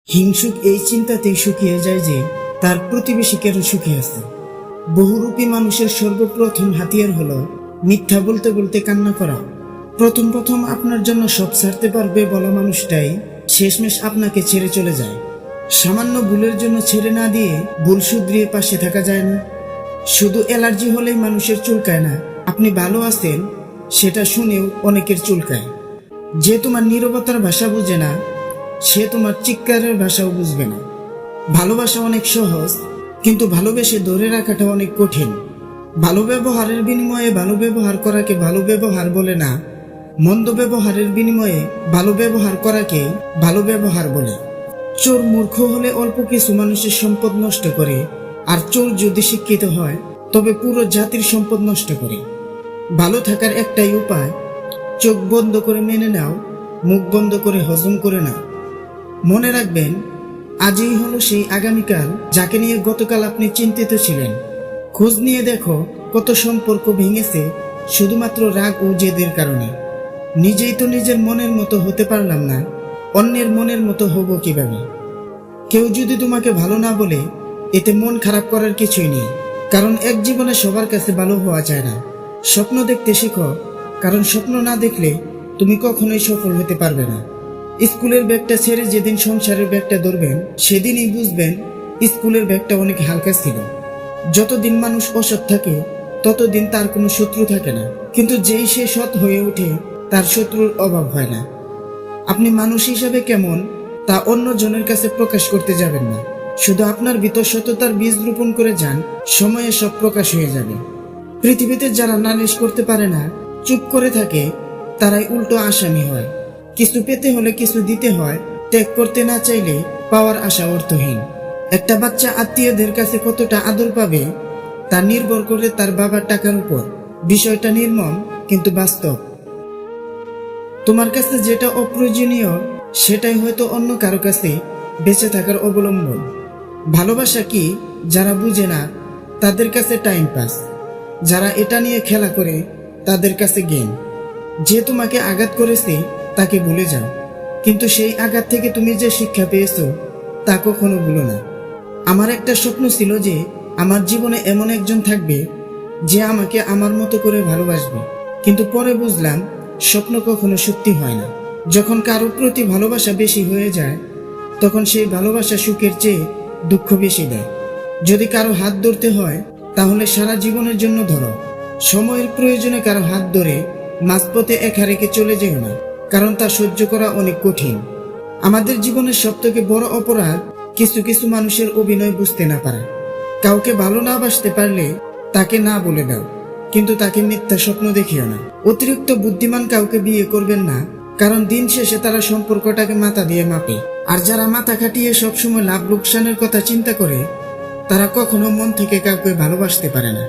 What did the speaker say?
হিংসুক এই চিন্তাতেই শুকিয়ে যায় যে তার প্রতিবেশী কেন সুখে আছে। বহুরূপী মানুষের সর্বপ্রথম হাতিয়ার হলো মিথ্যা বলতে বলতে কান্না করা। প্রথম আপনার জন্য সব ছাড়তে পারবে বলা মানুষটাই শেষমেশ আপনাকে ছেড়ে চলে যায়। সামান্য ভুলের জন্য ছেড়ে না দিয়ে ভুল শুধরিয়ে পাশে থাকা যায় না। শুধু অ্যালার্জি হলেই মানুষের চুলকায় না, আপনি ভালো আছেন সেটা শুনেও অনেকের চুলকায়। যে তোমার নীরবতার ভাষা বুঝে না, সে তোমার চিৎকারের ভাষাও বুঝবে না। ভালোবাসা অনেক সহজ, কিন্তু ভালোবেসে ধরে রাখাটা অনেক কঠিন। ভালো ব্যবহারের বিনিময়ে ভালো ব্যবহার করাকে ভালো ব্যবহার বলে না, মন্দ ব্যবহারের বিনিময়ে ভালো ব্যবহার করাকে ভালো ব্যবহার বলে। চোর মূর্খ হলে অল্প কিছু মানুষের সম্পদ নষ্ট করে, আর চোর যদি শিক্ষিত হয় তবে পুরো জাতির সম্পদ নষ্ট করে। ভালো থাকার একটাই উপায়, চোখ বন্ধ করে মেনে নাও, মুখ বন্ধ করে হজম করে নাও। মনে রাখবেন, আজই হলো সেই আগামীকাল যাকে নিয়ে গতকাল আপনি চিন্তিত ছিলেন। খোঁজ নিয়ে দেখো কত সম্পর্ক ভেঙেছে শুধুমাত্র রাগ ও জেদের কারণে। নিজেই তো নিজের মনের মতো হতে পারলাম না, অন্যের মনের মতো হব কিভাবে? কেউ যদি তোমাকে ভালো না বলে, এতে মন খারাপ করার কিছুই নেই, কারণ এক জীবনে সবার কাছে ভালো হওয়া যায় না। স্বপ্ন দেখতে শেখো, কারণ স্বপ্ন না দেখলে তুমি কখনোই সফল হতে পারবে না। স্কুলের ব্যাগটা ছেড়ে যেদিন সংসারের ব্যাগটা ধরবেন, সেদিনই বুঝবেন স্কুলের ব্যাগটা অনেক হালকা ছিল। যতদিন মানুষ অসৎ থাকে ততদিন তার কোনো শত্রু থাকে না, কিন্তু যেই সে সৎ হয়ে ওঠে তার শত্রুর অভাব হয় না। আপনি মানুষ হিসাবে কেমন তা অন্য জনের কাছে প্রকাশ করতে যাবেন না, শুধু আপনার ভিতর সততার বীজ রোপণ করে যান, সময়ে সব প্রকাশ হয়ে যাবে। পৃথিবীতে যারা নালিশ করতে পারে না, চুপ করে থাকে, তারাই উল্টো আসামি হয়। কিছু পেতে হলে কিছু দিতে হয়, ত্যাগ করতে না চাইলে পাওয়ার আশা অর্থহীন। একটা বাচ্চা আত্মীয়দের কাছে কতটা আদর পাবে তা নির্ভর করে তার বাবার টাকার উপর। বিষয়টা নির্মম কিন্তু বাস্তব। তোমার কাছে যেটা অপ্রয়োজনীয় সেটাই হয়তো অন্য কারো কাছে বেঁচে থাকার অবলম্বন। ভালোবাসা কি যারা বুঝে না তাদের কাছে টাইম পাস, যারা এটা নিয়ে খেলা করে তাদের কাছে গেম। যে তোমাকে আঘাত করেছে তাকে ভুলে যাও, কিন্তু সেই আঘাত থেকে তুমি যে শিক্ষা পেয়েছো তা কখনো ভুলো না। আমার একটা স্বপ্ন ছিল যে আমার জীবনে এমন একজন থাকবে যে আমাকে আমার মতো করে ভালোবাসবে, কিন্তু পরে বুঝলাম স্বপ্ন কখনো সত্যি হয় না। যখন কারোর প্রতি ভালোবাসা বেশি হয়ে যায়, তখন সেই ভালোবাসা সুখের চেয়ে দুঃখ বেশি দেয়। যদি কারো হাত ধরতে হয় তাহলে সারা জীবনের জন্য ধরো। সময়ের প্রয়োজনে কারো হাত ধরে মাঝপথে একা রেখে চলে যেও না, কারণ তা সহ্য করা অনেক কঠিন। আমাদের জীবনের সবথেকে বড় অপরাধ কিছু কিছু মানুষের অভিনয় বুঝতে না পারা। কাউকে ভালো না বাসতে পারলে তাকে না বলে দাও, কিন্তু তাকে মিথ্যা স্বপ্ন দেখিও না। অতিরিক্ত বুদ্ধিমান কাউকে বিয়ে করবেন না, কারণ দিন শেষে তারা সম্পর্কটাকে মাথা দিয়ে মাপে। আর যারা মাথা খাটিয়ে সবসময় লাভ লোকসানের কথা চিন্তা করে, তারা কখনো মন থেকে কাউকে ভালোবাসতে পারে না।